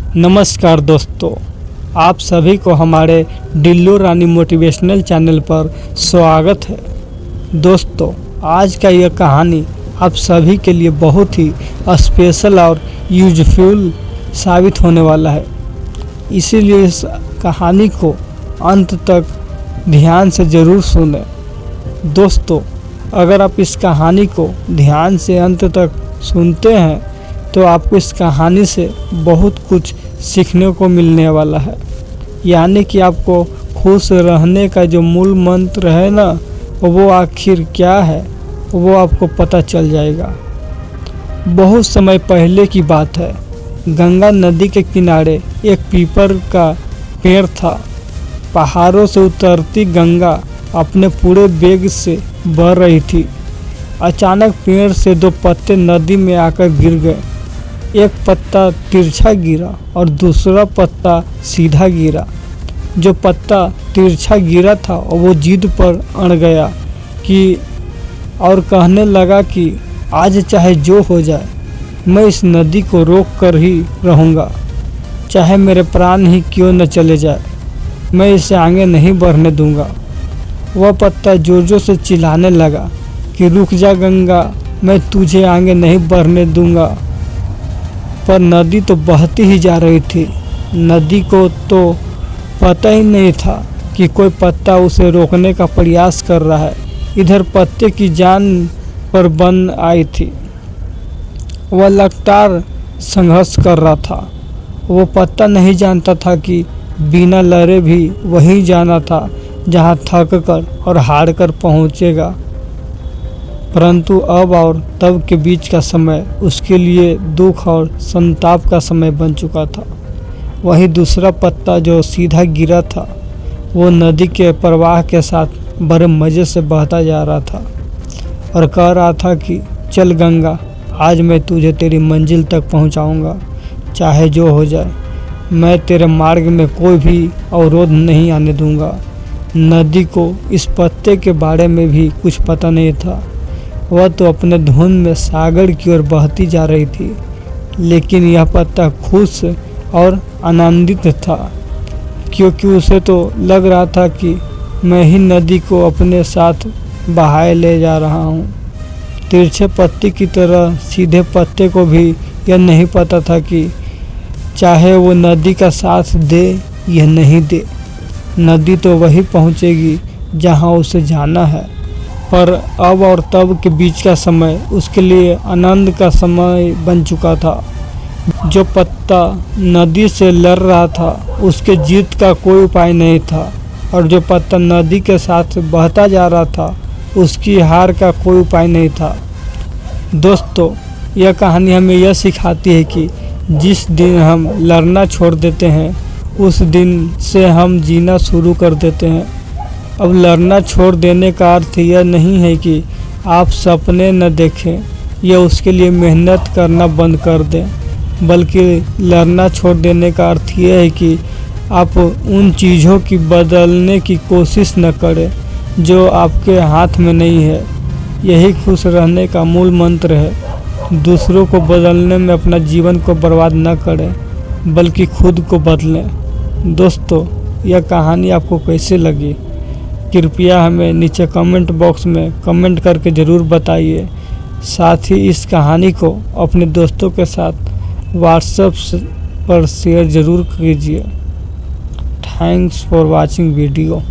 नमस्कार दोस्तों, आप सभी को हमारे डिल्लू रानी मोटिवेशनल चैनल पर स्वागत है। दोस्तों, आज का यह कहानी आप सभी के लिए बहुत ही स्पेशल और यूजफुल साबित होने वाला है, इसीलिए इस कहानी को अंत तक ध्यान से ज़रूर सुनें। दोस्तों, अगर आप इस कहानी को ध्यान से अंत तक सुनते हैं तो आपको इस कहानी से बहुत कुछ सीखने को मिलने वाला है। यानी कि आपको खुश रहने का जो मूल मंत्र है ना, वो आखिर क्या है वो आपको पता चल जाएगा। बहुत समय पहले की बात है, गंगा नदी के किनारे एक पीपल का पेड़ था। पहाड़ों से उतरती गंगा अपने पूरे वेग से बह रही थी। अचानक पेड़ से दो पत्ते नदी में आकर गिर गए। एक पत्ता तिरछा गिरा और दूसरा पत्ता सीधा गिरा। जो पत्ता तिरछा गिरा था वो जिद पर अड़ गया और कहने लगा कि आज चाहे जो हो जाए, मैं इस नदी को रोक कर ही रहूँगा, चाहे मेरे प्राण ही क्यों न चले जाए, मैं इसे आगे नहीं बढ़ने दूंगा। वह पत्ता जोर जोर से चिल्लाने लगा कि रुक जा गंगा, मैं तुझे आगे नहीं बढ़ने दूंगा। पर नदी तो बहती ही जा रही थी। नदी को तो पता ही नहीं था कि कोई पत्ता उसे रोकने का प्रयास कर रहा है। इधर पत्ते की जान पर बन आई थी। वह लगातार संघर्ष कर रहा था। वो पत्ता नहीं जानता था कि बिना लड़े भी वहीं जाना था जहां थक कर और हार कर पहुंचेगा। परंतु अब और तब के बीच का समय उसके लिए दुख और संताप का समय बन चुका था। वही दूसरा पत्ता जो सीधा गिरा था, वो नदी के प्रवाह के साथ बड़े मज़े से बहता जा रहा था और कह रहा था कि चल गंगा, आज मैं तुझे तेरी मंजिल तक पहुंचाऊंगा, चाहे जो हो जाए। मैं तेरे मार्ग में कोई भी अवरोध नहीं आने दूंगा। नदी को इस पत्ते के बारे में भी कुछ पता नहीं था। वह तो अपने धुन में सागर की ओर बहती जा रही थी, लेकिन यह पत्ता खुश और आनंदित था, क्योंकि उसे तो लग रहा था कि मैं ही नदी को अपने साथ बहाए ले जा रहा हूँ। तिरछे पत्ते की तरह सीधे पत्ते को भी यह नहीं पता था कि चाहे वो नदी का साथ दे या नहीं दे, नदी तो वही पहुँचेगी जहाँ उसे जाना है। पर अब और तब के बीच का समय उसके लिए आनंद का समय बन चुका था। जो पत्ता नदी से लड़ रहा था, उसके जीत का कोई उपाय नहीं था, और जो पत्ता नदी के साथ बहता जा रहा था, उसकी हार का कोई उपाय नहीं था। दोस्तों, यह कहानी हमें यह सिखाती है कि जिस दिन हम लड़ना छोड़ देते हैं, उस दिन से हम जीना शुरू कर देते हैं। अब लड़ना छोड़ देने का अर्थ यह नहीं है कि आप सपने न देखें या उसके लिए मेहनत करना बंद कर दें, बल्कि लड़ना छोड़ देने का अर्थ यह है कि आप उन चीज़ों की बदलने की कोशिश न करें जो आपके हाथ में नहीं है। यही खुश रहने का मूल मंत्र है। दूसरों को बदलने में अपना जीवन को बर्बाद न करें, बल्कि खुद को बदलें। दोस्तों, यह कहानी आपको कैसे लगी, कृपया हमें नीचे कमेंट बॉक्स में कमेंट करके ज़रूर बताइए। साथ ही इस कहानी को अपने दोस्तों के साथ व्हाट्सएप पर शेयर ज़रूर कीजिए। Thanks for watching video.